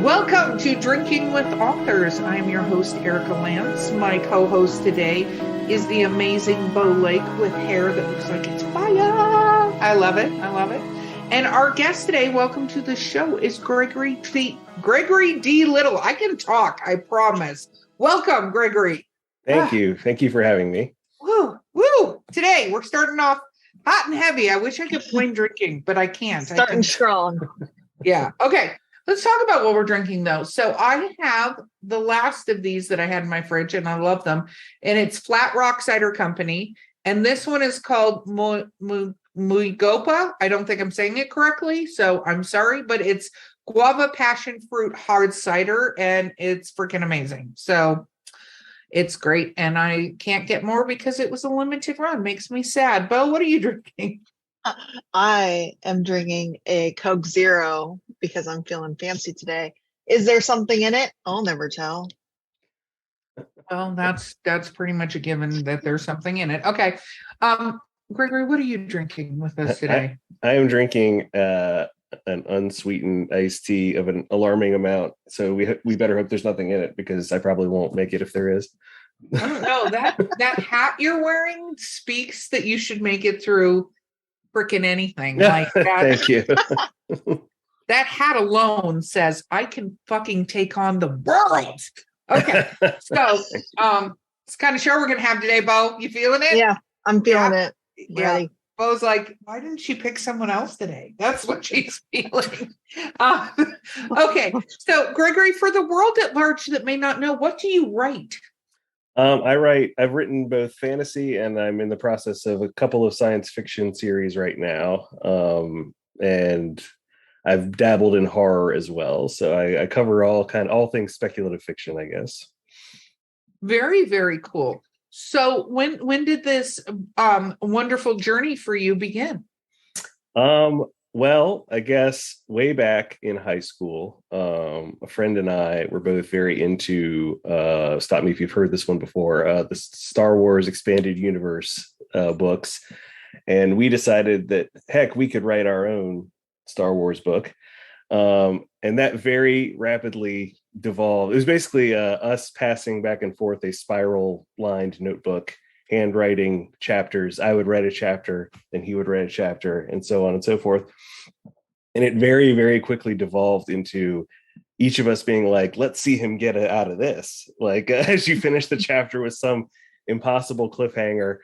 Welcome to Drinking with Authors. I'm your host, Erica Lance. My co-host today is the amazing Bo Lake with hair that looks like it's fire. I love it. I love it. And our guest today, welcome to the show, is Gregory D. Little. I can talk, I promise. Welcome, Gregory. Thank you. Thank you for having me. Woo. Today, we're starting off hot and heavy. I wish I could blame drinking, but I can't. Starting strong. Yeah. Okay. Let's talk about what we're drinking, though. So I have the last of these that I had in my fridge, and I love them. And it's Flat Rock Cider Company. And this one is called Muigopa. I don't think I'm saying it correctly, so I'm sorry. But it's guava passion fruit hard cider, and it's freaking amazing. So it's great. And I can't get more because it was a limited run. Makes me sad. Bo, what are you drinking? I am drinking a Coke Zero because I'm feeling fancy today. Is there something in it? I'll never tell. Well, that's pretty much a given that there's something in it. Okay. Gregory, what are you drinking with us today? I am drinking an unsweetened iced tea of an alarming amount. So we better hope there's nothing in it because I probably won't make it if there is. I don't know. That hat you're wearing speaks that you should make it through freaking anything like that. Thank you. That hat alone says I can fucking take on the world. Okay. So it's kind of show we're gonna have today, Bo. You feeling it? Yeah, I'm feeling it. Yeah. Ready. Bo's like, why didn't she pick someone else today? That's what she's feeling. Okay. So Gregory, for the world at large that may not know, what do you write? I've written both fantasy and I'm in the process of a couple of science fiction series right now. And I've dabbled in horror as well. So I cover all things speculative fiction, I guess. Very, very cool. So when did this wonderful journey for you begin? Well, I guess way back in high school, a friend and I were both very into, stop me if you've heard this one before, the Star Wars Expanded Universe books. And we decided that, heck, we could write our own Star Wars book. And that very rapidly devolved. It was basically us passing back and forth a spiral-lined notebook, handwriting chapters. I would write a chapter and he would write a chapter and so on and so forth. And it very, very quickly devolved into each of us being like, let's see him get out of this. Like as you finish the chapter with some impossible cliffhanger,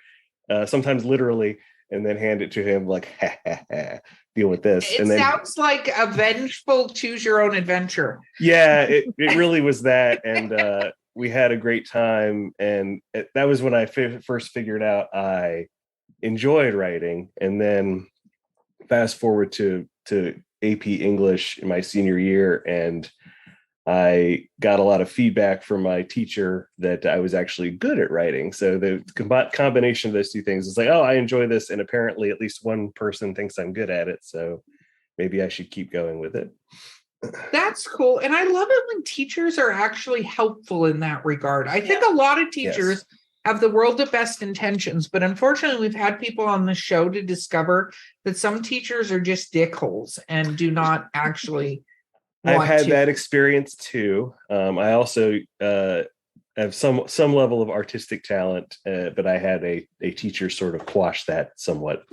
sometimes literally, and then hand it to him like, ha, ha, ha, deal with this. It sounds like a vengeful choose your own adventure. Yeah, it really was that. And we had a great time, and that was when I first figured out I enjoyed writing. And then fast forward to AP English in my senior year, and I got a lot of feedback from my teacher that I was actually good at writing. So the combination of those two things is like, oh, I enjoy this, and apparently at least one person thinks I'm good at it, so maybe I should keep going with it. That's cool. And I love it when teachers are actually helpful in that regard. I think a lot of teachers have the world of best intentions, but unfortunately we've had people on the show to discover that some teachers are just dickholes and do not actually I've had that experience too. I also have some level of artistic talent, but I had a teacher sort of quash that somewhat.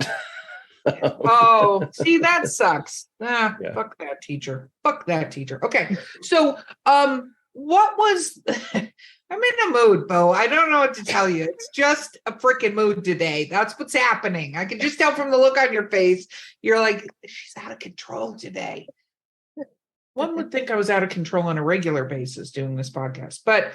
Oh, see, that sucks. Fuck that teacher. Okay. So, what was, I'm in a mood, Bo. I don't know what to tell you. It's just a freaking mood today. That's what's happening. I can just tell from the look on your face. You're like, she's out of control today. One would think I was out of control on a regular basis doing this podcast. But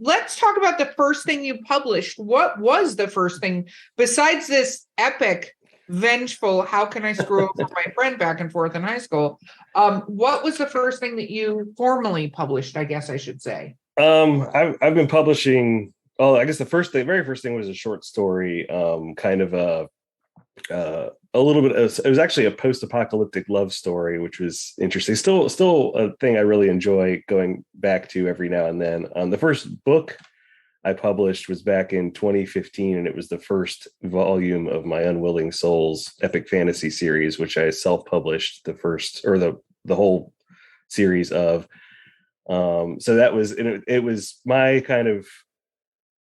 let's talk about the first thing you published. What was the first thing besides this epic, vengeful, how can I screw over my friend back and forth in high school? What was the first thing that you formally published, I guess I should say? I've been publishing, I guess the very first thing was a short story, kind of a little bit. It was actually a post-apocalyptic love story, which was interesting. Still a thing I really enjoy going back to every now and then. The first book I published was back in 2015, and it was the first volume of my Unwilling Souls epic fantasy series, which I self-published the whole series of. So that was, it was my kind of,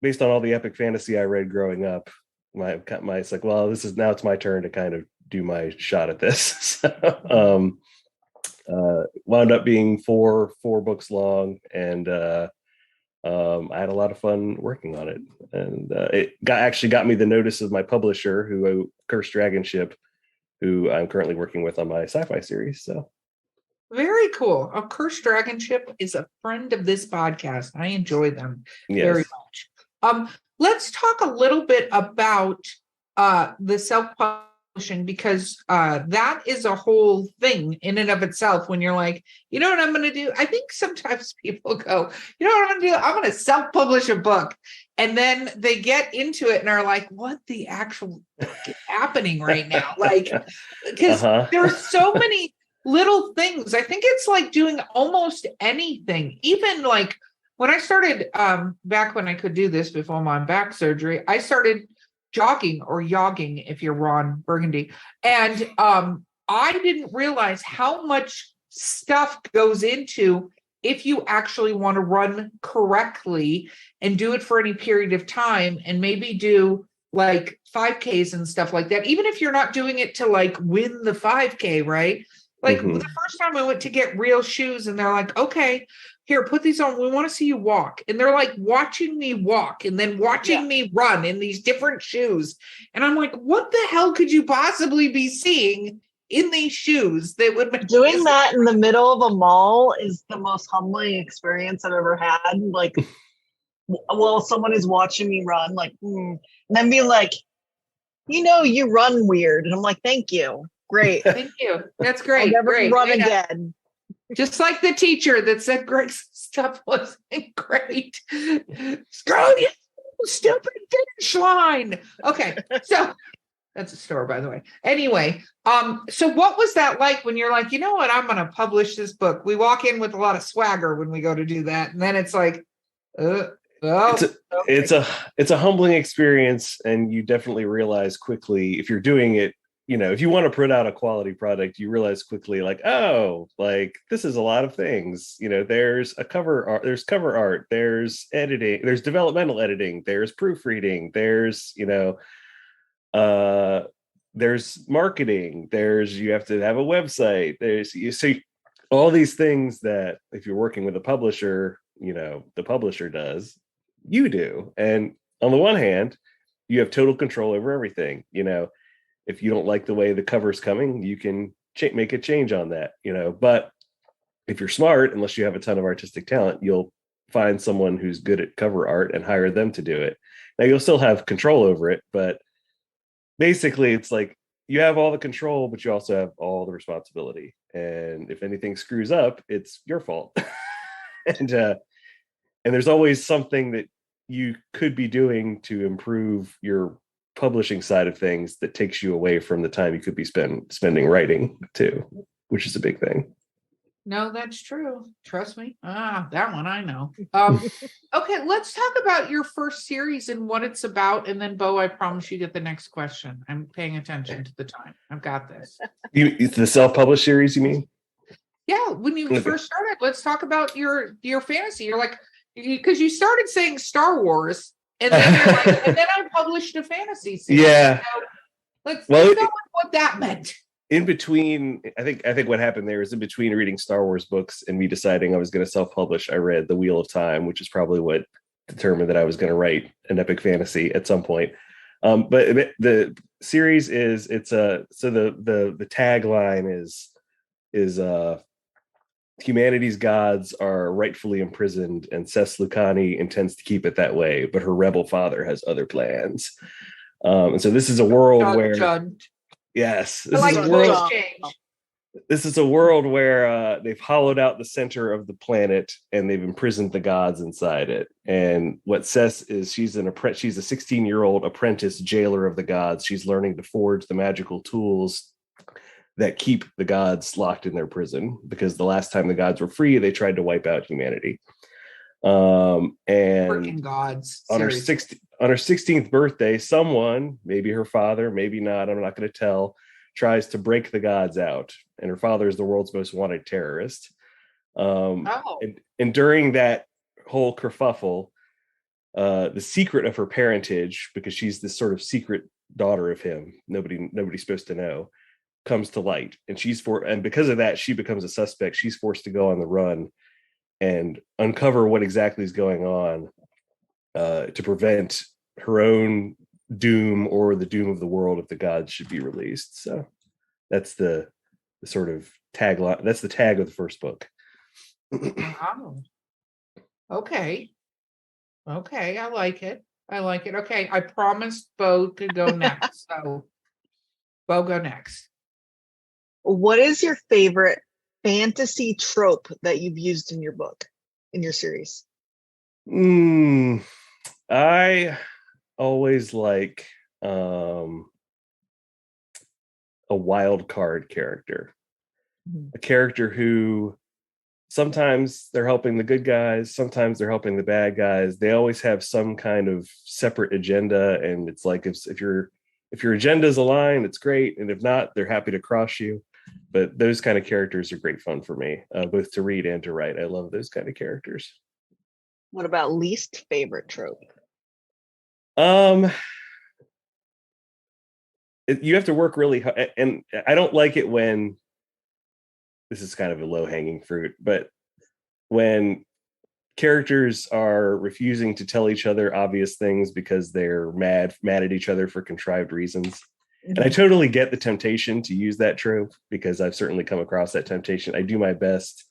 based on all the epic fantasy I read growing up, my it's like, well, it's my turn to kind of do my shot at this. Wound up being four books long, and I had a lot of fun working on it. And it actually got me the notice of my publisher, who Cursed Dragon Ship, who I'm currently working with on my sci-fi series. So very cool. A Cursed Dragon Ship is a friend of this podcast. I enjoy them very much. Let's talk a little bit about the self-publishing, because that is a whole thing in and of itself. When you're like, you know what I'm going to do? I think sometimes people go, you know what I'm going to do? I'm going to self-publish a book. And then they get into it and are like, what the actual is happening right now? Like, because there's so many little things. I think it's like doing almost anything, even like when I started, back when I could do this before my back surgery, I started jogging or yogging, if you're Ron Burgundy. And I didn't realize how much stuff goes into if you actually want to run correctly and do it for any period of time, and maybe do like 5Ks and stuff like that, even if you're not doing it to like win the 5K, right? Like the first time I went to get real shoes, and they're like, okay, here, put these on. We want to see you walk. And they're like watching me walk and then watching me run in these different shoes. And I'm like, what the hell could you possibly be seeing in these shoes that would make doing that in the middle of a mall is the most humbling experience I've ever had. Like, well, someone is watching me run, like, and then be like, you run weird. And I'm like, thank you. Great. Thank you. That's great. I'll never great. run again. Just like the teacher that said Greg's stuff wasn't great. Screw you, stupid finish line. Okay, so that's a store, by the way. Anyway, so what was that like when you're like, you know what, I'm going to publish this book? We walk in with a lot of swagger when we go to do that, and then it's like, it's a humbling experience, and you definitely realize quickly, if you're doing it, if you want to put out a quality product, you realize quickly, like, oh, like this is a lot of things. There's cover art, there's editing, there's developmental editing, there's proofreading, there's there's marketing, you have to have a website, you see all these things that if you're working with a publisher, the publisher does, you do. And on the one hand, you have total control over everything. If you don't like the way the cover's coming, you can make a change on that, but if you're smart, unless you have a ton of artistic talent, you'll find someone who's good at cover art and hire them to do it. Now you'll still have control over it, but basically it's like you have all the control, but you also have all the responsibility. And if anything screws up, it's your fault. and there's always something that you could be doing to improve your publishing side of things that takes you away from the time you could be spending writing too, which is a big thing. No, that's true. Trust me. That one I know. Okay, let's talk about your first series and what it's about. And then, Bo, I promise you get the next question. I'm paying attention to the time. I've got this. The self-published series, you mean? Yeah, when you first started, let's talk about your fantasy. You're like, because you started saying Star Wars, and then you're like, and then I published a fantasy series. Yeah. So let's know what that meant. In between, I think what happened there is in between reading Star Wars books and me deciding I was going to self-publish, I read The Wheel of Time, which is probably what determined that I was going to write an epic fantasy at some point. But the series is, the tagline is humanity's gods are rightfully imprisoned, and Sess Lucani intends to keep it that way, but her rebel father has other plans. And so this is a world where yes, this is a world where they've hollowed out the center of the planet and they've imprisoned the gods inside it. And what Sess is, she's a 16-year-old apprentice jailer of the gods. She's learning to forge the magical tools that keep the gods locked in their prison, because the last time the gods were free, they tried to wipe out humanity. And freaking gods. On her 16th birthday, someone, maybe her father, maybe not, I'm not going to tell, tries to break the gods out. And her father is the world's most wanted terrorist. And during that whole kerfuffle, the secret of her parentage, because she's this sort of secret daughter of him, nobody's supposed to know, comes to light, and because of that, she becomes a suspect. She's forced to go on the run and uncover what exactly is going on, to prevent her own doom or the doom of the world if the gods should be released. So that's the sort of tagline. That's the tag of the first book. Wow. Okay, I like it. Okay, I promised Bo to go next. So Bo, go next. What is your favorite fantasy trope that you've used in your book, in your series? I always like a wild card character, a character who sometimes they're helping the good guys, sometimes they're helping the bad guys. They always have some kind of separate agenda, and it's like if your agenda is aligned, it's great, and if not, they're happy to cross you. But those kind of characters are great fun for me, both to read and to write. I love those kind of characters. What about least favorite trope? You have to work really hard, and I don't like it when, this is kind of a low-hanging fruit, but when characters are refusing to tell each other obvious things because they're mad at each other for contrived reasons. And I totally get the temptation to use that trope, because I've certainly come across that temptation. I do my best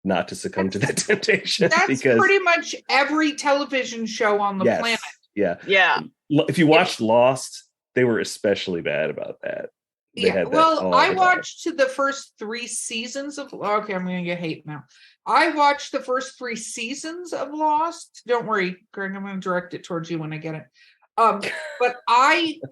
not to succumb to that temptation. That's pretty much every television show on the planet. Yeah. If you watched Lost, they were especially bad about that. I watched the first 3 seasons of. Okay, I'm going to get hate now. I watched the first 3 seasons of Lost. Don't worry, Greg. I'm going to direct it towards you when I get it. But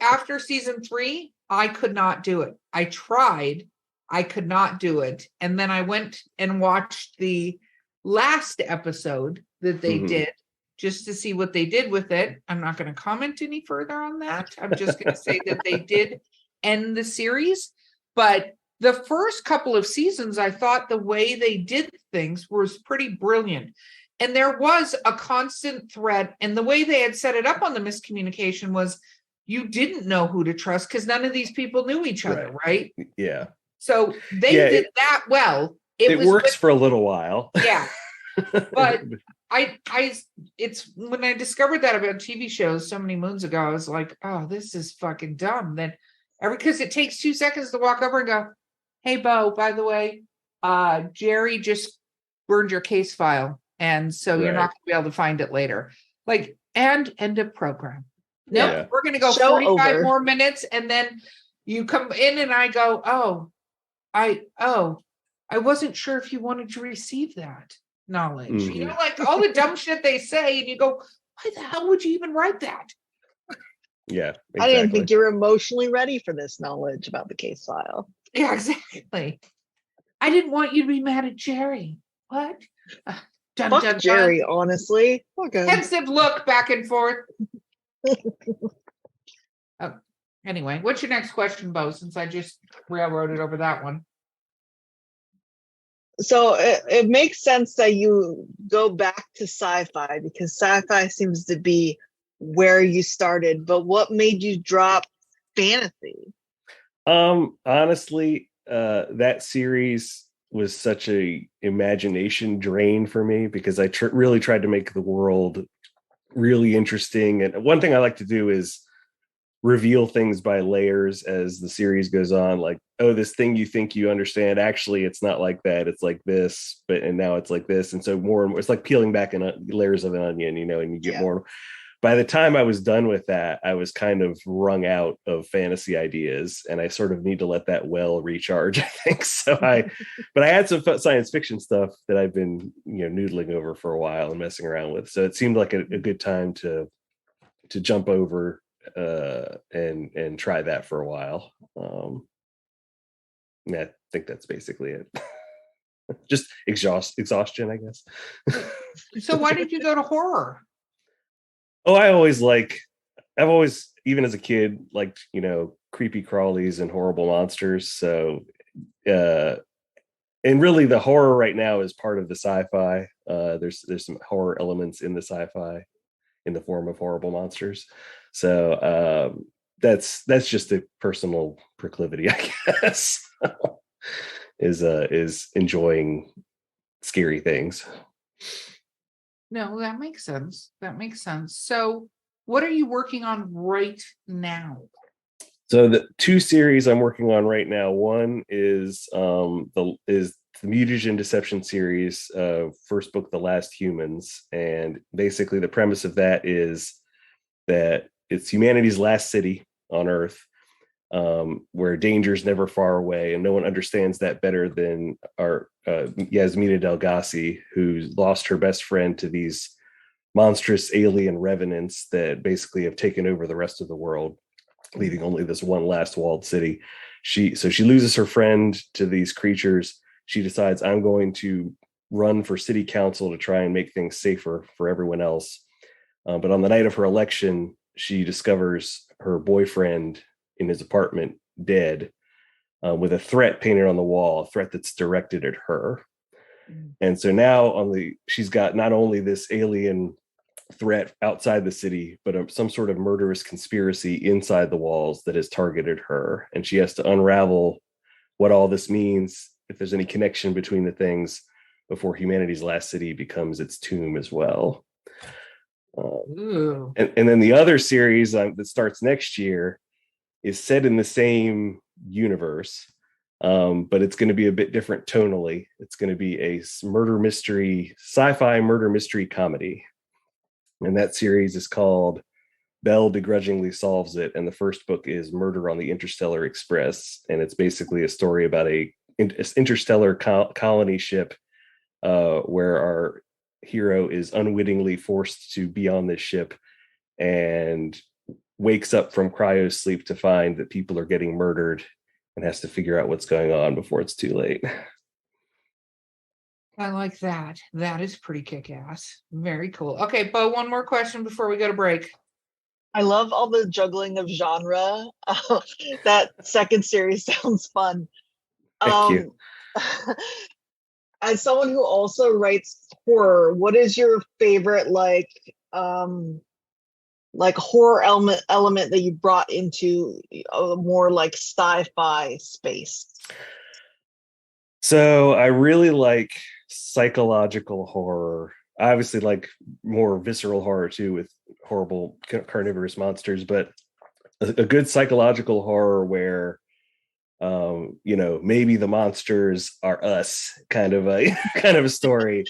after season 3, I could not do it. I tried. I could not do it. And then I went and watched the last episode that they did, just to see what they did with it. I'm not going to comment any further on that. I'm just going to say that they did end the series. But the first couple of seasons, I thought the way they did things was pretty brilliant. And there was a constant threat. And the way they had set it up on the miscommunication was you didn't know who to trust because none of these people knew each other, right? Yeah. So they did that well. It works for a little while. Yeah. But it's when I discovered that about TV shows so many moons ago, I was like, oh, this is fucking dumb. Then because it takes 2 seconds to walk over and go, hey, Bo, by the way, Jerry just burned your case file. And so you're not going to be able to find it later. Like, and end of program. No, we're going to go show 45 over. More minutes. And then you come in and I go, I wasn't sure if you wanted to receive that knowledge. You know, like all the dumb shit they say. And you go, why the hell would you even write that? Yeah. Exactly. I didn't think you were emotionally ready for this knowledge about the case file. Yeah, exactly. I didn't want you to be mad at Jerry. What? Fuck Jerry, honestly. Okay. Pensive look back and forth. Anyway, what's your next question, Bo? Since I just railroaded over that one. So it makes sense that you go back to sci-fi because sci-fi seems to be where you started. But what made you drop fantasy? Honestly, that series was such a imagination drain for me because I really tried to make the world really interesting. And one thing I like to do is reveal things by layers as the series goes on. Like, oh, this thing you think you understand, actually, it's not like that. It's like this, and now it's like this. And so more and more, it's like peeling back layers of an onion, you know, and you get more. By the time I was done with that, I was kind of wrung out of fantasy ideas, and I sort of need to let that well recharge, I think. But I had some science fiction stuff that I've been, noodling over for a while and messing around with. So it seemed like a good time to jump over and try that for a while. I think that's basically it. Just exhaustion, I guess. So why did you go to horror? Oh, I've always, even as a kid, liked, creepy crawlies and horrible monsters. So, and and really the horror right now is part of the sci-fi. There's some horror elements in the sci-fi in the form of horrible monsters. So that's just a personal proclivity, I guess, is enjoying scary things. No, that makes sense. That makes sense. So what are you working on right now? So the two series I'm working on right now, one is the Mutagen Deception series, first book, The Last Humans. And basically the premise of that is that it's humanity's last city on Earth, where danger's never far away. And no one understands that better than our Yasmina Delgassi, who's lost her best friend to these monstrous alien revenants that basically have taken over the rest of the world, leaving only this one last walled city. She loses her friend to these creatures. She decides, I'm going to run for city council to try and make things safer for everyone else. But on the night of her election, she discovers her boyfriend in his apartment dead, with a threat painted on the wall, a threat that's directed at her. And so now she's got not only this alien threat outside the city, but some sort of murderous conspiracy inside the walls that has targeted her. And she has to unravel what all this means, if there's any connection between the things, before humanity's last city becomes its tomb as well. And then the other series that starts next year is set in the same universe, but it's going to be a bit different tonally. It's going to be a sci-fi murder mystery comedy. And that series is called Bell Begrudgingly Solves It. And the first book is Murder on the Interstellar Express. And it's basically a story about a interstellar colony ship, where our hero is unwittingly forced to be on this ship and wakes up from cryo sleep to find that people are getting murdered and has to figure out what's going on before it's too late. I like that. That is pretty kick-ass. Very cool. Okay, Bo, one more question before we go to break. I love all the juggling of genre. That second series sounds fun. Thank you. As someone who also writes horror, what is your favorite horror element that you brought into a more like sci-fi space? So I really like psychological horror. I obviously like more visceral horror too, with horrible carnivorous monsters, but a good psychological horror where maybe the monsters are us kind of a story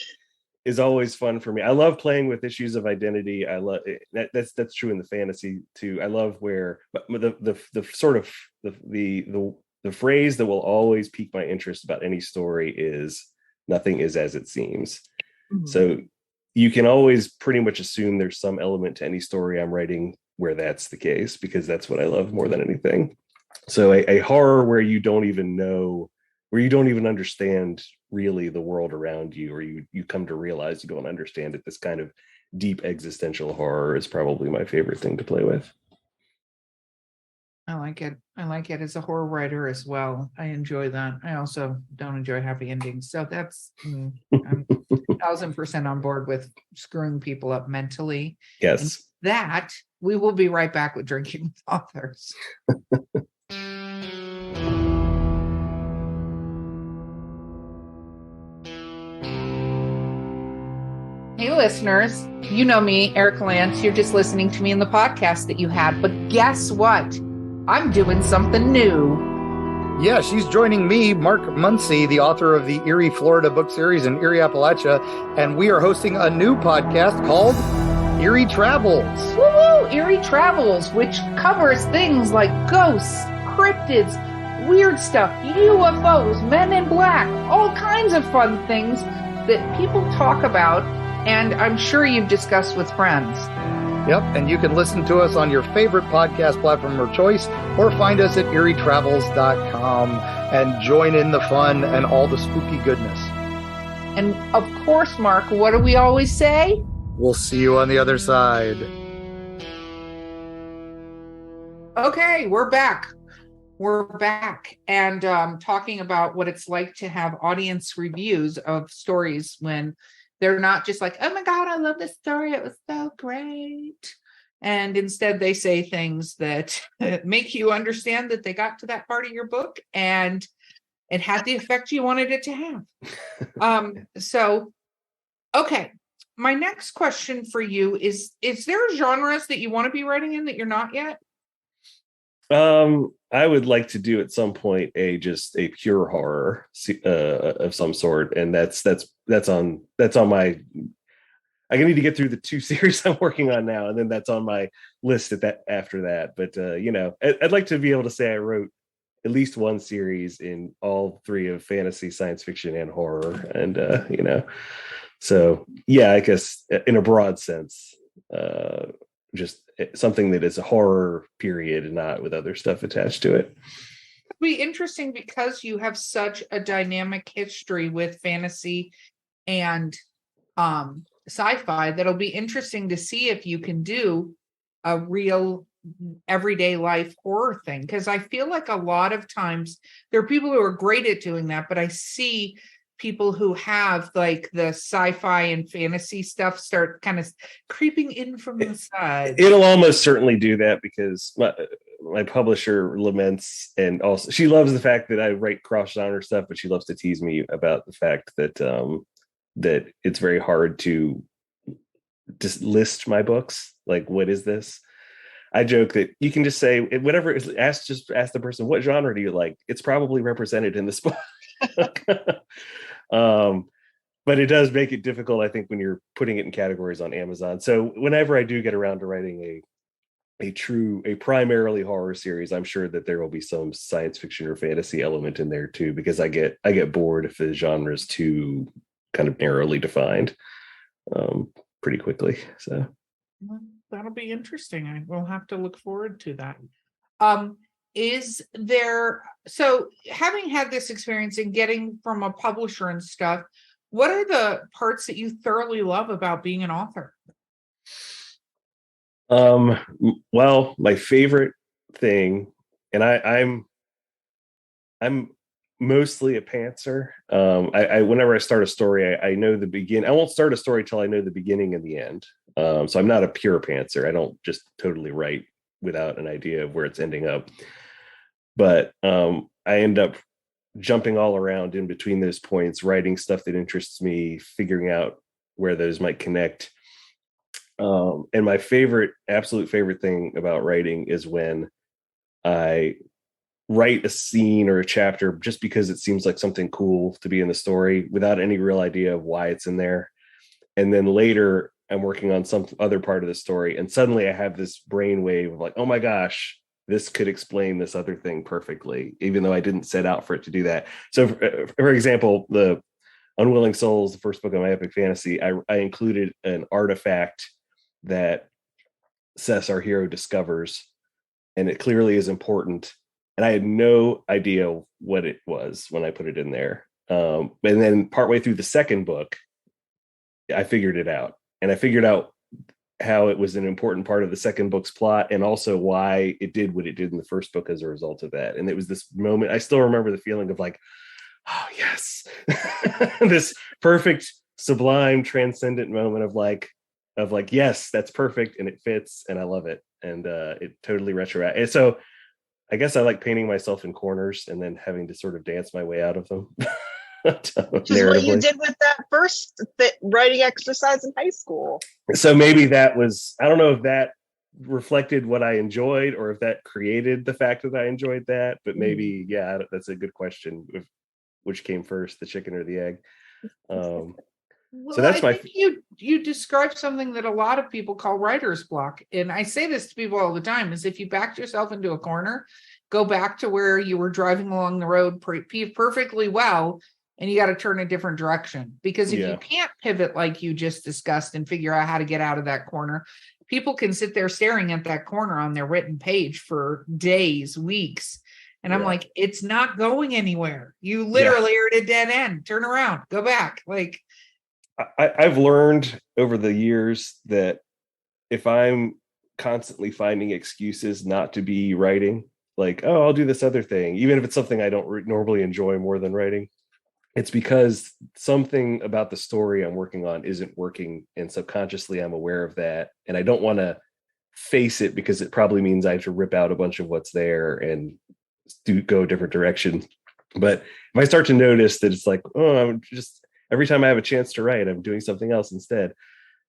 is always fun for me. I love playing with issues of identity. I love it. That's true in the fantasy too. I love where the phrase that will always pique my interest about any story is nothing is as it seems. Mm-hmm. So you can always pretty much assume there's some element to any story I'm writing where that's the case, because that's what I love more than anything. So a horror where you don't even understand really the world around you, or you come to realize you don't understand it. This kind of deep existential horror is probably my favorite thing to play with. I like it. I like it as a horror writer as well. I enjoy that. I also don't enjoy happy endings. So that's, I'm 1000% on board with screwing people up mentally. Yes. And that we will be right back with Drinking with Authors. Hey listeners, you know me, Eric Lance. You're just listening to me in the podcast that you had, but guess what? I'm doing something new. Yeah, she's joining me, Mark Muncy, the author of the Erie, Florida book series in Erie, Appalachia, and we are hosting a new podcast called Erie Travels. Woo-woo! Erie Travels, which covers things like ghosts, cryptids, weird stuff, UFOs, Men in Black, all kinds of fun things that people talk about, and I'm sure you've discussed with friends. Yep, and you can listen to us on your favorite podcast platform of choice, or find us at erietravels.com and join in the fun and all the spooky goodness. And of course, Mark, what do we always say? We'll see you on the other side. Okay, we're back. We're back and talking about what it's like to have audience reviews of stories when they're not just like, oh my God, I love this story. It was so great. And instead they say things that make you understand that they got to that part of your book and it had the effect you wanted it to have. So, okay. My next question for you is there genres that you want to be writing in that you're not yet? I would like to do at some point just a pure horror of some sort, and that's on my. I need to get through the 2 series I'm working on now, and then that's on my list after that. But I'd like to be able to say I wrote at least one series in all 3 of fantasy, science fiction, and horror, and so yeah, I guess in a broad sense, just something that is a horror period and not with other stuff attached to it. It'd be interesting because you have such a dynamic history with fantasy and sci-fi that'll be interesting to see if you can do a real everyday life horror thing, because I feel like a lot of times there are people who are great at doing that, but I see people who have like the sci-fi and fantasy stuff start kind of creeping in from the side. It'll almost certainly do that because my publisher laments, and also she loves the fact that I write cross-genre stuff, but she loves to tease me about the fact that that it's very hard to just list my books. Like, what is this? I joke that you can just say whatever. Just ask the person, what genre do you like? It's probably represented in this book. But it does make it difficult, I think, when you're putting it in categories on Amazon. So whenever I do get around to writing a primarily horror series, I'm sure that there will be some science fiction or fantasy element in there too, because I get bored if the genre is too kind of narrowly defined pretty quickly. So that'll be interesting. I will have to look forward to that. Is there, so having had this experience and getting from a publisher and stuff, what are the parts that you thoroughly love about being an author? Well, my favorite thing, and I'm mostly a pantser. I whenever I start a story, I know the beginning. I won't start a story till I know the beginning and the end. So I'm not a pure pantser. I don't just totally write without an idea of where it's ending up. But I end up jumping all around in between those points, writing stuff that interests me, figuring out where those might connect. And my absolute favorite thing about writing is when I write a scene or a chapter just because it seems like something cool to be in the story without any real idea of why it's in there. And then later I'm working on some other part of the story, and suddenly I have this brainwave of like, oh my gosh, this could explain this other thing perfectly, even though I didn't set out for it to do that. So for example, the Unwilling Souls, the first book of my epic fantasy, I included an artifact that Sess, our hero, discovers, and it clearly is important. And I had no idea what it was when I put it in there. And then partway through the second book, I figured it out. And I figured out how it was an important part of the second book's plot, and also why it did what it did in the first book as a result of that. And it was this moment, I still remember the feeling of like, oh yes, this perfect, sublime, transcendent moment of like, yes, that's perfect, and it fits, and I love it, and it totally retroactive. And so I guess I like painting myself in corners and then having to sort of dance my way out of them. Which is what you did with that first writing exercise in high school. So maybe that was, I don't know if that reflected what I enjoyed or if that created the fact that I enjoyed that, but maybe, yeah, that's a good question. Which came first, the chicken or the egg? Well, so that's I think you described something that a lot of people call writer's block. And I say this to people all the time, is if you backed yourself into a corner, go back to where you were driving along the road perfectly well, and you got to turn a different direction. Because if you can't pivot like you just discussed and figure out how to get out of that corner, people can sit there staring at that corner on their written page for days, weeks. And I'm like, it's not going anywhere. You literally are at a dead end. Turn around, go back. Like, I've learned over the years that if I'm constantly finding excuses not to be writing, like, oh, I'll do this other thing, even if it's something I don't normally enjoy more than writing, it's because something about the story I'm working on isn't working, and subconsciously I'm aware of that, and I don't want to face it because it probably means I have to rip out a bunch of what's there and go a different direction. But if I start to notice that it's like, oh, I'm just, every time I have a chance to write, I'm doing something else instead.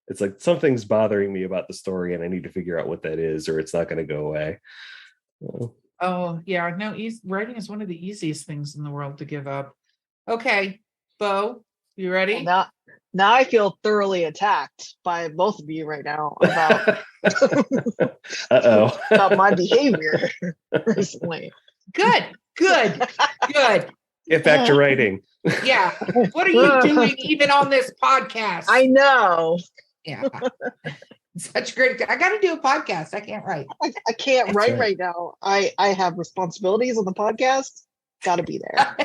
It's like something's bothering me about the story and I need to figure out what that is, or it's not going to go away. Oh yeah, no, writing is one of the easiest things in the world to give up. Okay, Bo, you ready? Well, now I feel thoroughly attacked by both of you right now about about my behavior recently. Good. Get back to writing. Yeah. What are you doing even on this podcast? I know. Yeah. Such great. I got to do a podcast. I can't write. I can't write right now. I have responsibilities on the podcast. Got to be there.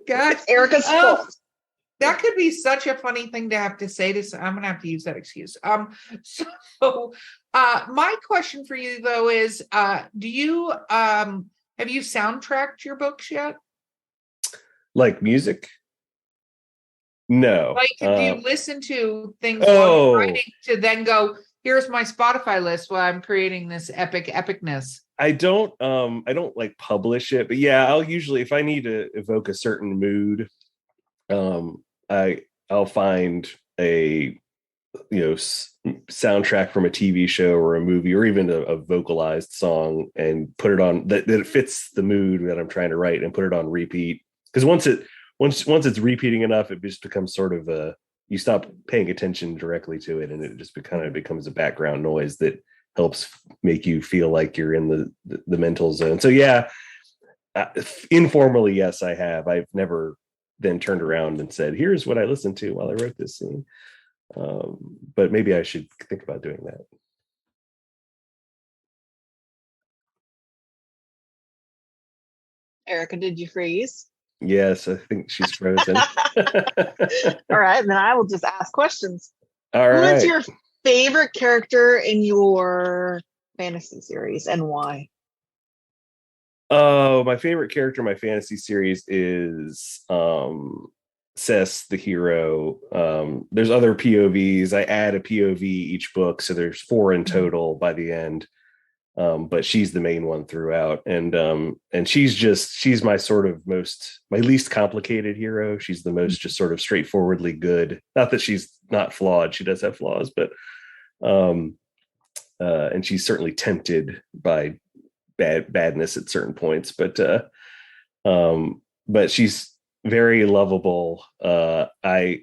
God, Erica's fault. That could be such a funny thing to have to say to. I'm going to have to use that excuse. So, my question for you though is, do you have you soundtracked your books yet? Like music? No. Like, do you listen to things while you're writing to then go, here's my Spotify list while I'm creating this epicness? I don't like publish it, but yeah, I'll usually, if I need to evoke a certain mood, I'll find a soundtrack from a TV show or a movie, or even a vocalized song, and put it on that it fits the mood that I'm trying to write, and put it on repeat. Because once it's repeating enough, it just becomes sort of you stop paying attention directly to it, and it just kind of becomes a background noise that helps make you feel like you're in the mental zone. So yeah, informally, yes, I have. I've never then turned around and said, here's what I listened to while I wrote this scene. But maybe I should think about doing that. Erica, did you freeze? Yes, I think she's frozen. All right, then I will just ask questions. All right. What's your favorite character in your fantasy series and why? Oh, my favorite character in my fantasy series is Cess, the hero. There's other POVs. I add a POV each book, so there's 4 in total by the end. But she's the main one throughout, and she's my my least complicated hero. She's the most just sort of straightforwardly good. Not that she's not flawed; she does have flaws, but and she's certainly tempted by badness at certain points. But she's very lovable. I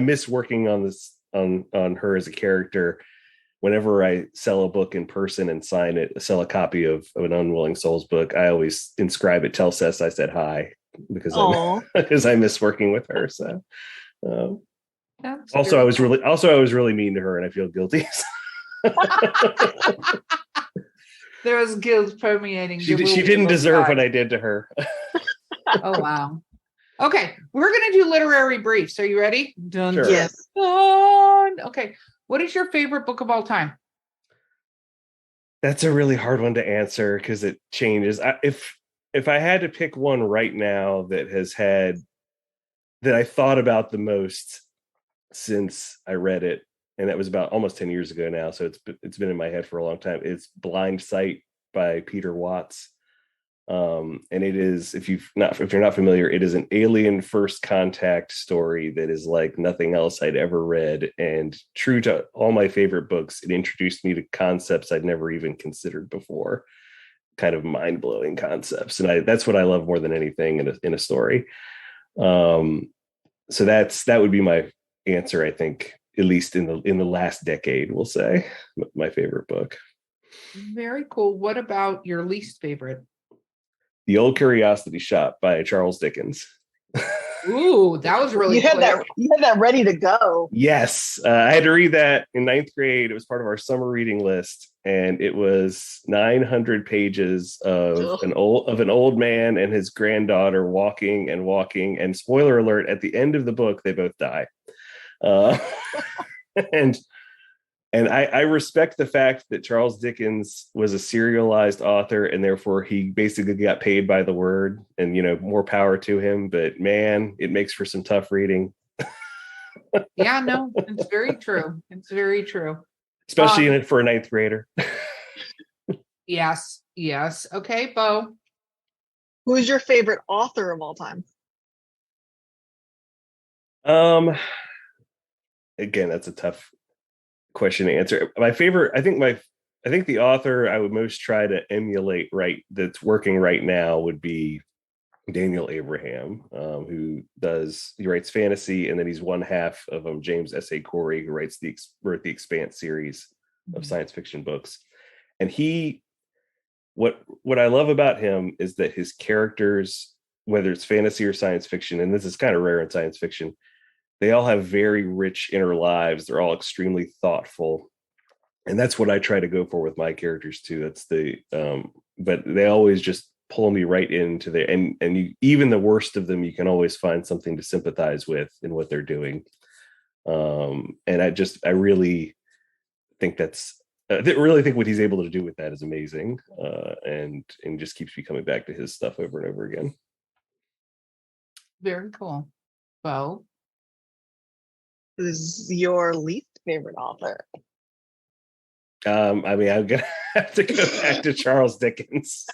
miss working on this on her as a character. Whenever I sell a book in person and sell a copy of an Unwilling Souls book, I always inscribe it, tell Cess I said hi, because I miss working with her. So I was really mean to her, and I feel guilty. There was guilt permeating. She didn't deserve what I did to her. Oh wow. Okay, we're gonna do literary briefs. Are you ready? Dun, sure. Yes. Dun. Okay. What is your favorite book of all time? That's a really hard one to answer because it changes. If I had to pick one right now that I thought about the most since I read it, and that was about almost 10 years ago now, so it's been in my head for a long time. It's Blind Sight by Peter Watts. And it is, if you're not familiar, it is an alien first contact story that is like nothing else I'd ever read, and true to all my favorite books, it introduced me to concepts I'd never even considered before, kind of mind-blowing concepts, and that's what I love more than anything in a story. So that would be my answer, I think, at least in the last decade, we'll say, my favorite book. Very cool. What about your least favorite? The Old Curiosity Shop by Charles Dickens. Ooh, that was really you had that ready to go. Yes, I had to read that in 9th grade. It was part of our summer reading list, and it was 900 pages of an old man and his granddaughter walking. And spoiler alert: at the end of the book, they both die. And And I respect the fact that Charles Dickens was a serialized author, and therefore he basically got paid by the word, and, more power to him. But man, it makes for some tough reading. Yeah, no, it's very true. It's very true. Especially for a ninth grader. Yes. Okay, Bo. Who's your favorite author of all time? Again, that's a tough question to answer. My favorite, I think the author I would most try to emulate that's working right now would be Daniel Abraham, who writes fantasy, and then he's one half of James S.A. Corey, who wrote the Expanse series of science fiction books. And what I love about him is that his characters, whether it's fantasy or science fiction, and this is kind of rare in science fiction, they all have very rich inner lives. They're all extremely thoughtful. And that's what I try to go for with my characters too. But they always just pull me right into even the worst of them, you can always find something to sympathize with in what they're doing. And I really think I really think what he's able to do with that is amazing. And just keeps me coming back to his stuff over and over again. Very cool. Bo? Who's your least favorite author? I'm gonna have to go back to Charles Dickens.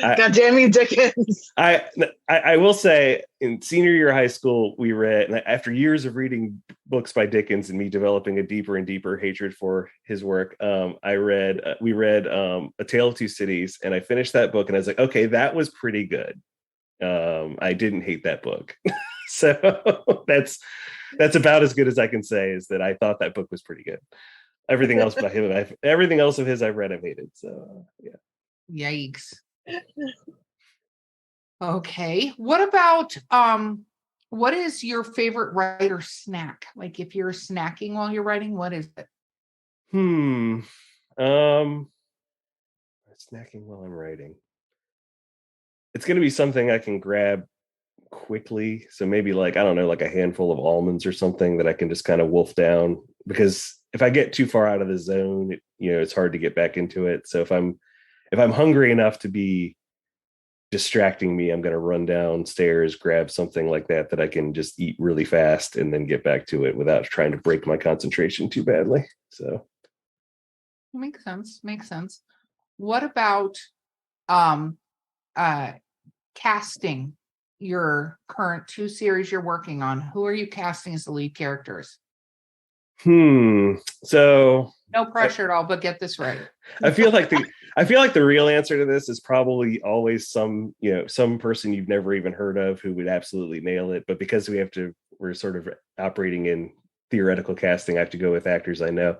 God damn you, Dickens. I will say, in senior year of high school, we read, after years of reading books by Dickens and me developing a deeper and deeper hatred for his work, we read A Tale of Two Cities, and I finished that book, and I was like, okay, that was pretty good. I didn't hate that book. So that's about as good as I can say, is that I thought that book was pretty good. Everything else by him, everything else of his I've read, I've hated. So yeah. Yikes. Okay. What about what is your favorite writer snack? Like, if you're snacking while you're writing, what is it? Snacking while I'm writing. It's going to be something I can grab quickly. So maybe like a handful of almonds or something that I can just kind of wolf down, because if I get too far out of the zone, it's hard to get back into it. So if I'm hungry enough to be distracting me, I'm going to run downstairs, grab something like that I can just eat really fast and then get back to it without trying to break my concentration too badly. So makes sense. What about casting your current 2 series you're working on? Who are you casting as the lead characters? So no pressure at all, but get this right. I feel like the real answer to this is probably always some person you've never even heard of who would absolutely nail it. But because we're sort of operating in theoretical casting, I have to go with actors I know.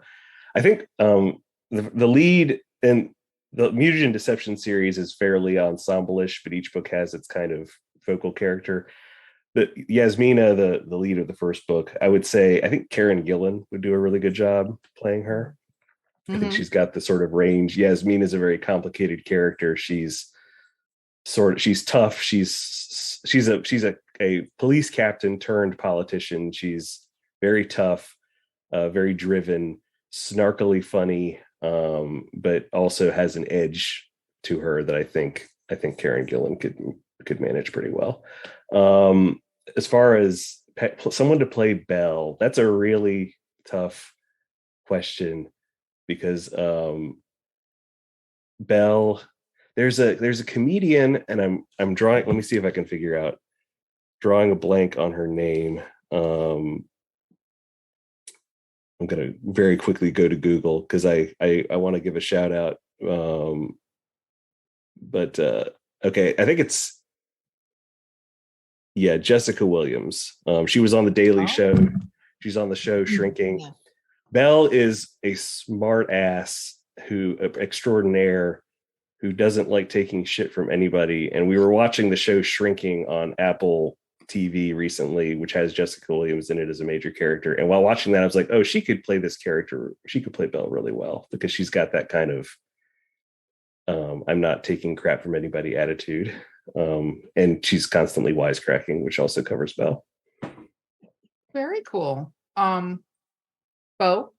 I think the lead in the Mutagen Deception series is fairly ensemble-ish, but each book has its kind of focal character. But Yasmina, the lead of the first book, I think Karen Gillan would do a really good job playing her. Mm-hmm. I think she's got the sort of range. Yasmina is a very complicated character. She's tough. She's a police captain turned politician. She's very tough, very driven, snarkily funny, but also has an edge to her that I think Karen Gillan could manage pretty well. As far as someone to play Belle, that's a really tough question, because Belle, there's a comedian, and I'm drawing. Let me see if I can figure out. Drawing a blank on her name. I'm gonna very quickly go to Google because I want to give a shout out. Okay, I think it's Jessica Williams. She was on the Daily Show. She's on the show Shrinking. Yeah. Belle is a smart ass extraordinaire who doesn't like taking shit from anybody. And we were watching the show Shrinking on Apple TV recently, which has Jessica Williams in it as a major character. And while watching that, I was like, oh, she could play this character. She could play Belle really well, because she's got that kind of I'm not taking crap from anybody attitude. And she's constantly wisecracking, which also covers Belle. Very cool. Bo?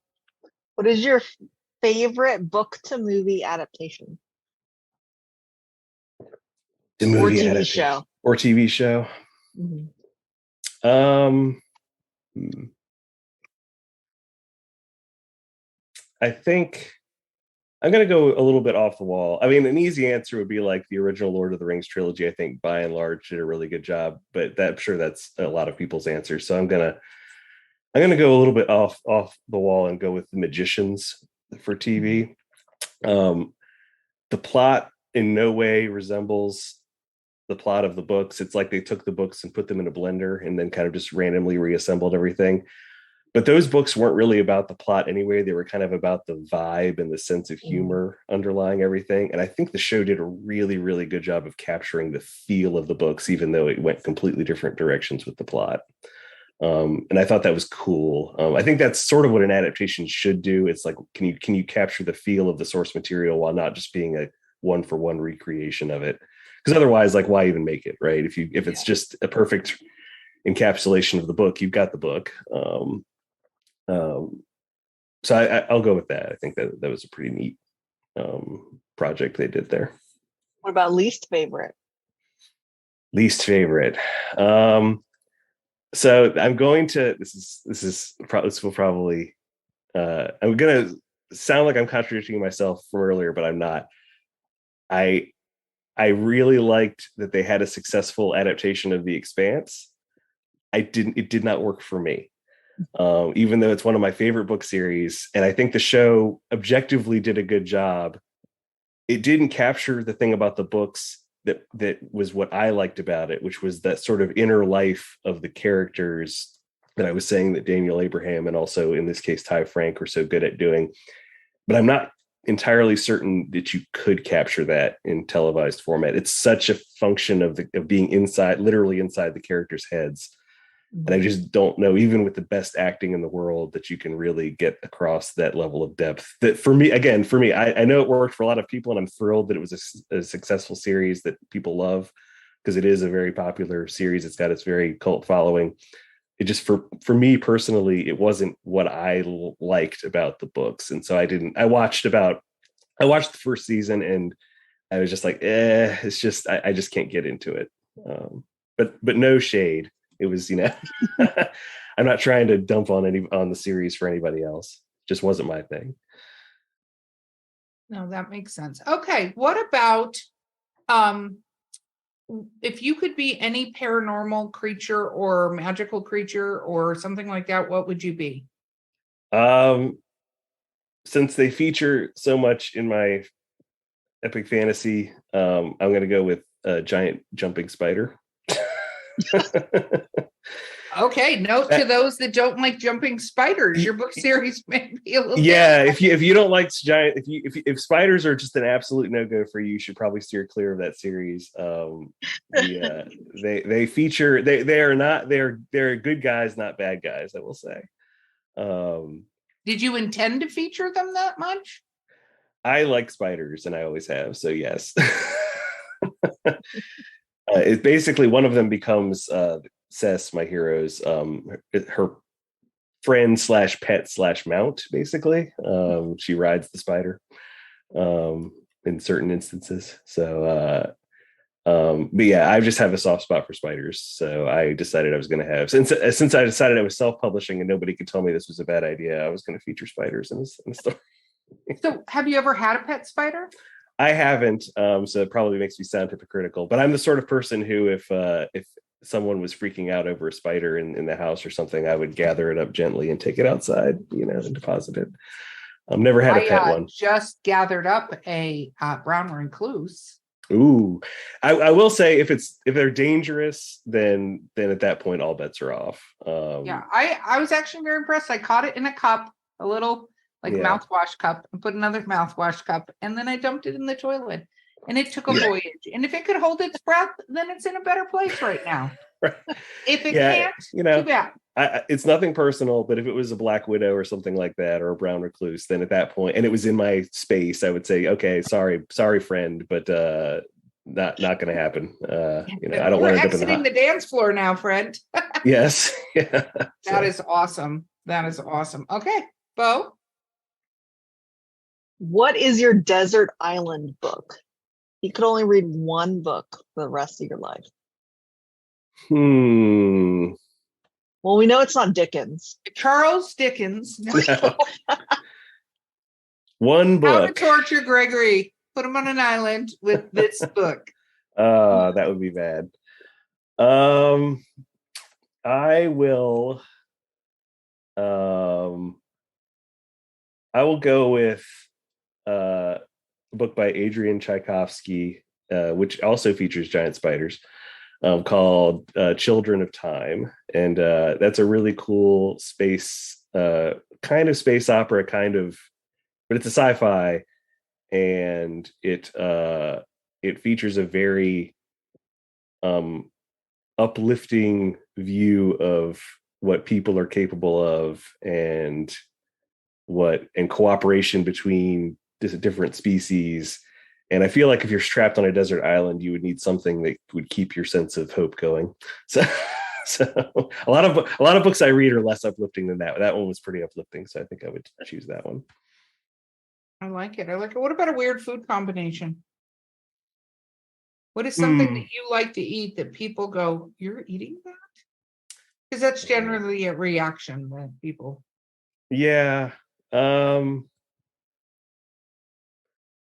What is your favorite book to movie adaptation? The movie or TV adaptation. show. Or TV show. Mm-hmm. I think I'm going to go a little bit off the wall. I mean, an easy answer would be like the original Lord of the Rings trilogy. I think by and large did a really good job, but I'm sure that's a lot of people's answers. So I'm gonna go a little bit off the wall and go with The Magicians for TV. The plot in no way resembles the plot of the books. It's like they took the books and put them in a blender and then kind of just randomly reassembled everything. But those books weren't really about the plot anyway. They were kind of about the vibe and the sense of humor underlying everything. And I think the show did a really, really good job of capturing the feel of the books, even though it went completely different directions with the plot. And I thought that was cool. I think that's sort of what an adaptation should do. It's like, can you capture the feel of the source material while not just being a one-for-one recreation of it? Because otherwise, like, why even make it, right? If it's just a perfect encapsulation of the book, you've got the book. So I'll go with that. I think that was a pretty neat project they did there. What about least favorite? Least favorite. So I'm going to. This will probably. I'm gonna sound like I'm contradicting myself from earlier, but I'm not. I really liked that they had a successful adaptation of The Expanse. It did not work for me. Even though it's one of my favorite book series, and I think the show objectively did a good job, it didn't capture the thing about the books that was what I liked about it, which was that sort of inner life of the characters that I was saying that Daniel Abraham and also in this case Ty Frank were so good at doing. But I'm not entirely certain that you could capture that in televised format. It's such a function of being literally inside the characters' heads. And I just don't know, even with the best acting in the world, that you can really get across that level of depth. That for me, I know it worked for a lot of people, and I'm thrilled that it was a successful series that people love, because it is a very popular series. It's got its very cult following. It just, for me personally, it wasn't what I liked about the books. And so I watched the first season and I was just like, it's just, I just can't get into it. But no shade. It was, I'm not trying to dump on the series for anybody else. Just wasn't my thing. No, that makes sense. Okay. What about, if you could be any paranormal creature or magical creature or something like that, what would you be? Since they feature so much in my epic fantasy, I'm going to go with a giant jumping spider. Okay, note to those that don't like jumping spiders. Your book series may be a little if you don't like giant, if spiders are just an absolute no-go for you, you should probably steer clear of that series. They feature they're good guys, not bad guys, I will say. Did you intend to feature them that much? I like spiders, and I always have, so yes. It basically, one of them becomes Cess, my hero's her friend / pet / mount. Basically, she rides the spider in certain instances. So, but yeah, I just have a soft spot for spiders. So I decided I was going to have, since I decided I was self-publishing and nobody could tell me this was a bad idea, I was going to feature spiders in the story. So, have you ever had a pet spider? I haven't, so it probably makes me sound hypocritical, but I'm the sort of person who, if someone was freaking out over a spider in the house or something, I would gather it up gently and take it outside, and deposit it. I've never had a pet one. Just gathered up a brown recluse. Ooh, I will say if they're dangerous, then at that point all bets are off. Yeah, I was actually very impressed. I caught it in a cup, a little mouthwash cup, and put another mouthwash cup, and then I dumped it in the toilet, and it took a voyage. And if it could hold its breath, then it's in a better place right now. Right. If it can't, too bad. It's nothing personal, but if it was a black widow or something like that, or a brown recluse, then at that point, and it was in my space, I would say, okay, sorry, friend, but not going to happen. I don't want to end up in the dance floor now, friend. Yes. Yeah. That is awesome. Okay. Bo? What is your desert island book? You could only read one book for the rest of your life. Well, we know it's not Dickens. Charles Dickens. No. One book. How to torture Gregory. Put him on an island with this book. That would be bad. I will go with a book by Adrian Tchaikovsky, which also features giant spiders, called Children of Time. And that's a really cool space, kind of space opera, but it's a sci-fi, and it features a very uplifting view of what people are capable of, and cooperation between different species. And I feel like if you're trapped on a desert island, you would need something that would keep your sense of hope going. So a lot of books I read are less uplifting than that. That one was pretty uplifting, so I think I would choose that one. I like it. What about a weird food combination? What is something that you like to eat that people go, "You're eating that?" Because that's generally a reaction that people. Yeah.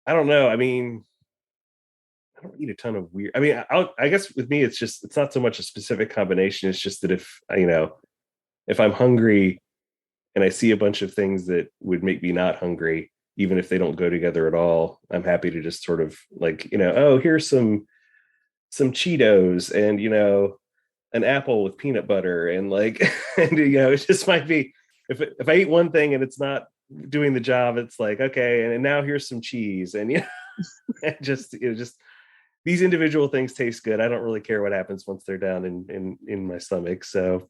I don't know. I mean, I don't eat a ton of weird. I mean, I guess with me, it's not so much a specific combination. It's just that if I'm hungry and I see a bunch of things that would make me not hungry, even if they don't go together at all, I'm happy to just sort of here's some Cheetos and, an apple with peanut butter and it just might be, if I eat one thing and it's not doing the job, it's like, okay, and now here's some cheese, and just these individual things taste good. I don't really care what happens once they're down in my stomach. So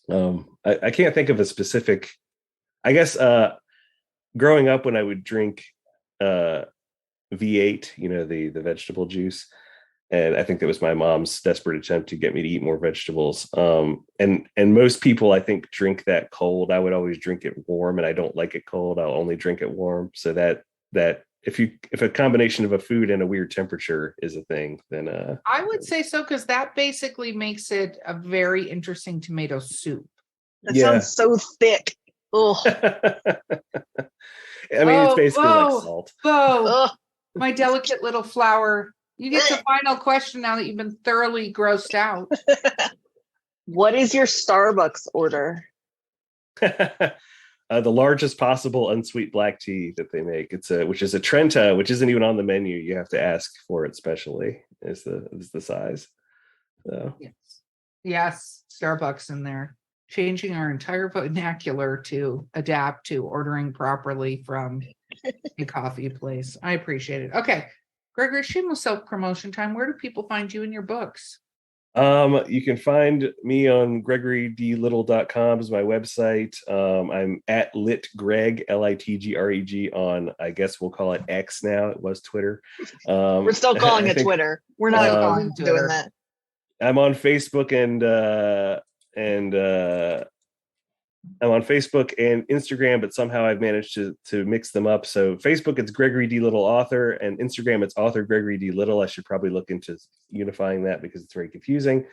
I can't think of a specific. I guess growing up, when I would drink V8, the vegetable juice, and I think that was my mom's desperate attempt to get me to eat more vegetables. And most people, I think, drink that cold. I would always drink it warm, and I don't like it cold. I'll only drink it warm. So that if a combination of a food and a weird temperature is a thing, then I would say so, because that basically makes it a very interesting tomato soup. That sounds so thick. Oh, I mean, it's basically like salt. My delicate little flower. You get the final question now that you've been thoroughly grossed out. What is your Starbucks order? The largest possible unsweet black tea that they make. Which is a Trenta, which isn't even on the menu. You have to ask for it specially. Is the size. So. Yes, Starbucks in there. Changing our entire vernacular to adapt to ordering properly from a coffee place. I appreciate it. Okay. Gregory, shameless self-promotion time. Where do people find you and your books? You can find me on GregoryDLittle.com is my website. I'm at LitGreg, LITGREG on, I guess we'll call it X now. It was Twitter. We're still calling it Twitter. We're not doing that. I'm on Facebook and I'm on Facebook and Instagram, but somehow I've managed to mix them up. So Facebook, it's Gregory D. Little Author, and Instagram, it's Author Gregory D. Little. I should probably look into unifying that because it's very confusing.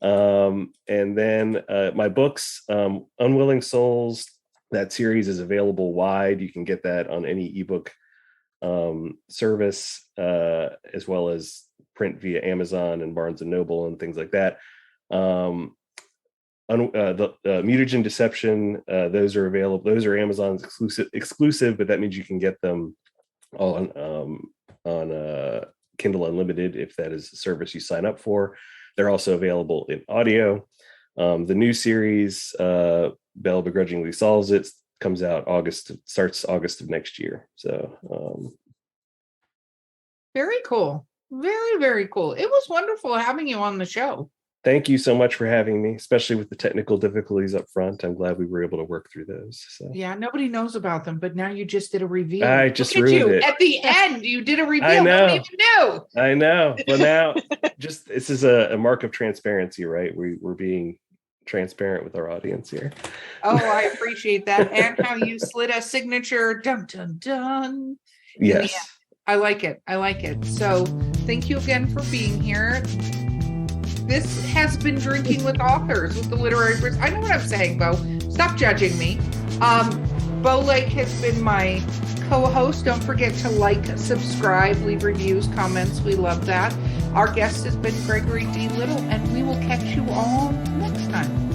And then my books, Unwilling Souls, that series is available wide. You can get that on any ebook service, as well as print via Amazon and Barnes and Noble and things like that. The Mutagen Deception, those are available. Those are Amazon's exclusive, but that means you can get them on Kindle Unlimited if that is a service you sign up for. They're also available in audio. The new series, Bell Begrudgingly Solves It, comes out starts August of next year. So very cool. Very, very cool. It was wonderful having you on the show. Thank you so much for having me, especially with the technical difficulties up front. I'm glad we were able to work through those. So. Yeah, nobody knows about them, but now you just did a reveal. I just ruined it. At the end, you did a reveal. I know. Nobody even knew. I know. But now, this is a mark of transparency, right? We're being transparent with our audience here. Oh, I appreciate that. And how you slid a signature dun dun dun. Yes. Yeah, I like it. I like it. So thank you again for being here. This has been Drinking with Authors with the Literary Prince. I know what I'm saying, Bo. Stop judging me. Bo Lake has been my co-host. Don't forget to like, subscribe, leave reviews, comments. We love that. Our guest has been Gregory D. Little, and we will catch you all next time.